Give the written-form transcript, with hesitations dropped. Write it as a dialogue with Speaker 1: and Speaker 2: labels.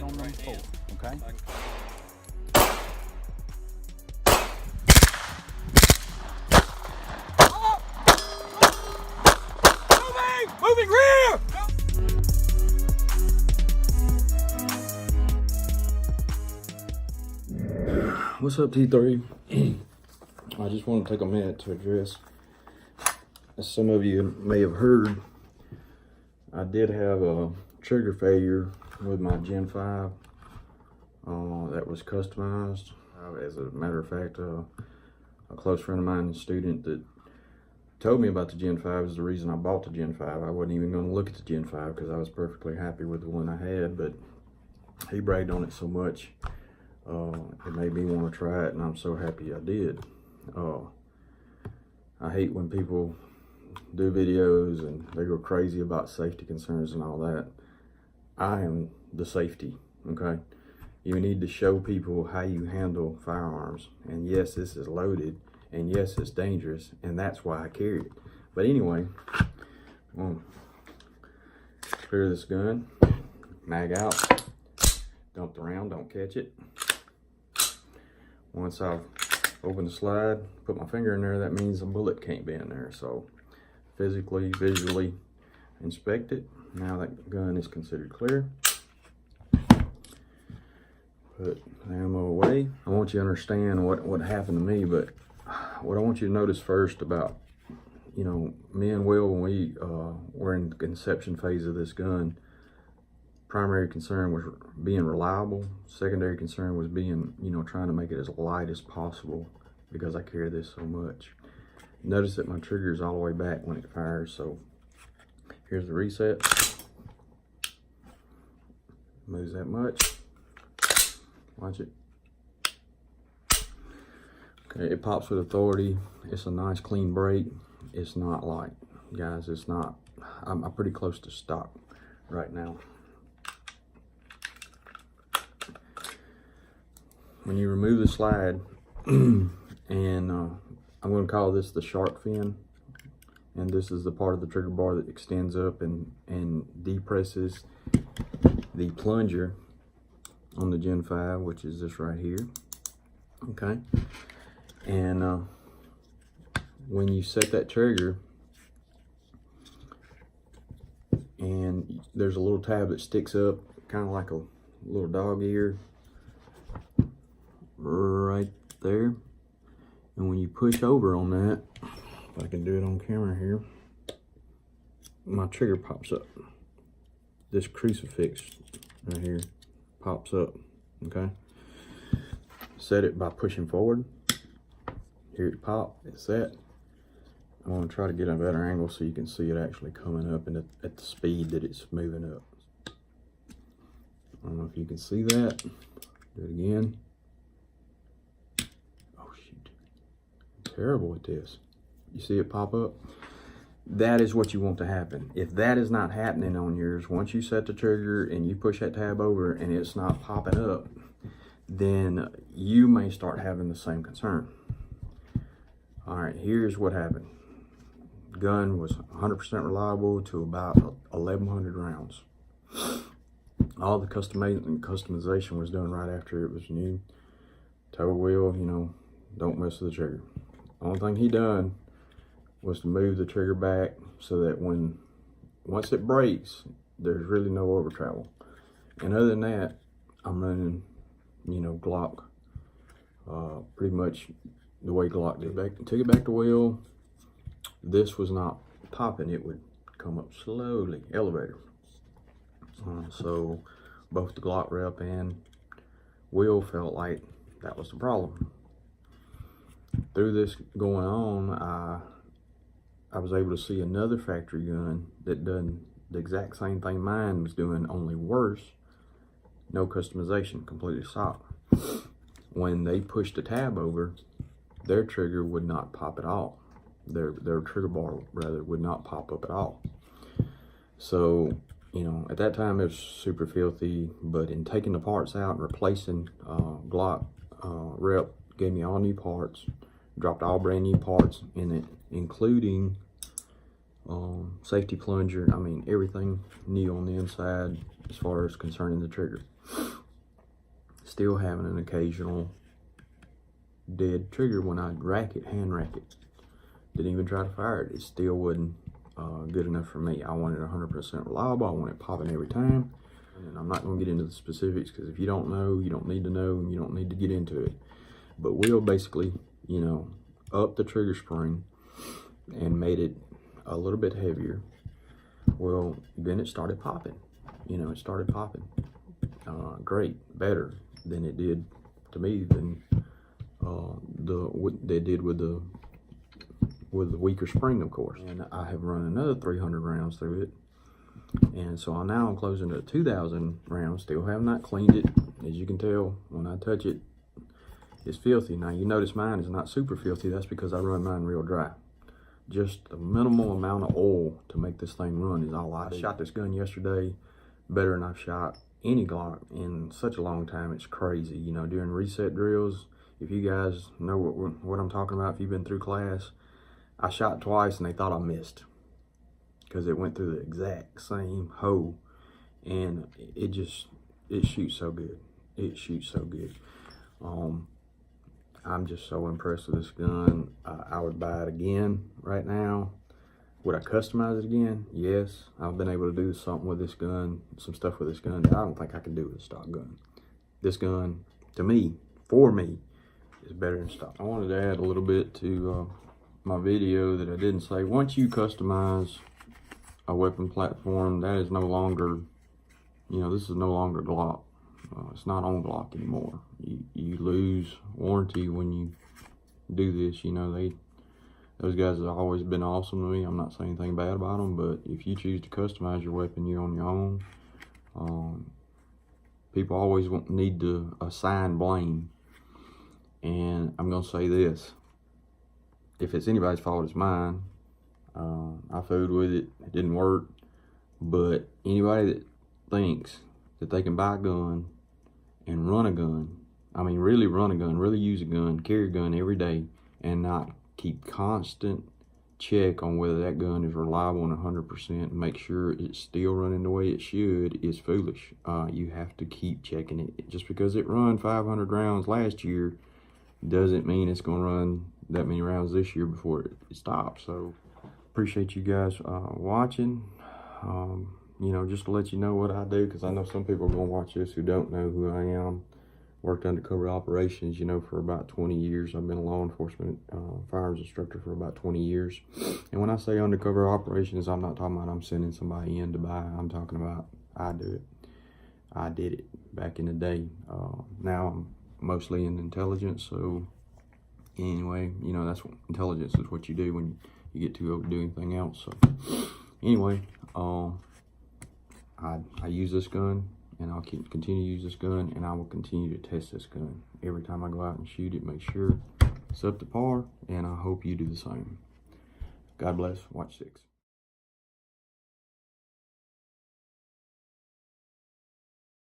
Speaker 1: on them four, okay? Moving rear! What's up, T3? I just want to take a minute to address, as some of you may have heard, I did have a trigger failure with my Gen 5 that was customized. As a matter of fact, a close friend of mine, a student that told me about the Gen 5 is the reason I bought the Gen 5. I wasn't even going to look at the Gen 5 because I was perfectly happy with the one I had, but he bragged on it so much, it made me want to try it, and I'm so happy I did. I hate when people do videos and they go crazy about safety concerns and all that. I am the safety, okay? You need to show people how you handle firearms. And yes, this is loaded, and yes, it's dangerous, and that's why I carry it. But anyway, clear this gun, mag out, dump the round, don't catch it. Once I've opened the slide, put my finger in there, that means a bullet can't be in there. So physically, visually inspect it. Now that gun is considered clear. Put the ammo away. I want you to understand what happened to me, but what I want you to notice first about, you know, me and Will, when we were in the conception phase of this gun, primary concern was being reliable. Secondary concern was being, you know, trying to make it as light as possible because I carry this so much. Notice that my trigger is all the way back when it fires, so here's the reset. Moves that much. Watch it. Okay, it pops with authority. It's a nice clean break. It's not light, guys. It's not. I'm pretty close to stock right now. When you remove the slide, and I'm going to call this the shark fin, and this is the part of the trigger bar that extends up and depresses the plunger on the Gen 5, which is this right here, okay? And when you set that trigger, and there's a little tab that sticks up, kind of like a little dog ear, right there. And when you push over on that, if I can do it on camera here, my trigger pops up. This crucifix right here pops up, okay? Set it by pushing forward. Here it pop, it's set. I'm gonna try to get a better angle so you can see it actually coming up and at the speed that it's moving up. I don't know if you can see that. Do it again. Terrible at this. You see it pop up? That is what you want to happen. If that is not happening on yours, once you set the trigger and you push that tab over and it's not popping up, then you may start having the same concern. All right, here's what happened. Gun was 100% reliable to about 1,100 rounds. All the customization was done right after it was new. Toe wheel, you know, don't mess with the trigger. Only thing he done was to move the trigger back so that once it breaks, there's really no over travel. And other than that, I'm running, you know, Glock, pretty much the way Glock did. Took it back to wheel. This was not popping. It would come up slowly, elevator. So both the Glock rep and wheel felt like that was the problem. Through this going on, I was able to see another factory gun that done the exact same thing mine was doing, only worse. No customization, completely stock. When they pushed the tab over, their trigger would not pop at all. Their trigger bar, rather, would not pop up at all. So, you know, at that time it was super filthy, but in taking the parts out and replacing Glock rep gave me all new parts, dropped all brand new parts in it, including safety plunger. I mean, everything new on the inside as far as concerning the trigger. still having an occasional dead trigger when I hand rack it. Didn't even try to fire it. It still wasn't good enough for me. I wanted 100% reliable. I want it popping every time. And I'm not going to get into the specifics because if you don't know, you don't need to know, and you don't need to get into it. But we'll basically, you know, up the trigger spring and made it a little bit heavier. Well, then it started popping. You know, it started popping. Great, better than it did to me than what they did with the weaker spring, of course. And I have run another 300 rounds through it. And so now I'm closing to 2,000 rounds. Still have not cleaned it. As you can tell, when I touch it, it's filthy. Now you notice mine is not super filthy. That's because I run mine real dry. Just the minimal amount of oil to make this thing run is all I do. I shot this gun yesterday better than I've shot any Glock in such a long time. It's crazy. You know, during reset drills, if you guys know what I'm talking about, if you've been through class, I shot twice and they thought I missed because it went through the exact same hole, and it shoots so good. It shoots so good. I'm just so impressed with this gun. I would buy it again right now. Would I customize it again? Yes. I've been able to do something with this gun, some stuff with this gun that I don't think I could do with a stock gun. This gun, to me, for me, is better than stock. I wanted to add a little bit to my video that I didn't say. Once you customize a weapon platform, that is no longer, you know, this is no longer Glock. It's not on Glock anymore. You lose warranty when you do this. You know, those guys have always been awesome to me. I'm not saying anything bad about them, but if you choose to customize your weapon, you're on your own. People always need to assign blame. And I'm going to say this. If it's anybody's fault, it's mine. I fooled with it. It didn't work. But anybody that thinks that they can buy a gun and run a gun, I mean really run a gun, really use a gun, carry a gun every day, and not keep constant check on whether that gun is reliable and 100% and make sure it's still running the way it should, is foolish. You have to keep checking it. Just because it run 500 rounds last year doesn't mean it's going to run that many rounds this year before it stops. So appreciate you guys watching. You know, just to let you know what I do, because I know some people are going to watch this who don't know who I am. Worked undercover operations, you know, for about 20 years. I've been a law enforcement firearms instructor for about 20 years. And when I say undercover operations, I'm not talking about I'm sending somebody in to buy. I'm talking about I do it. I did it back in the day. Now I'm mostly in intelligence. So anyway, you know, that's what intelligence is, what you do when you get to do anything else. So anyway, I use this gun, and I'll continue to use this gun, and I will continue to test this gun. Every time I go out and shoot it, make sure it's up to par, and I hope you do the same. God bless. Watch 6.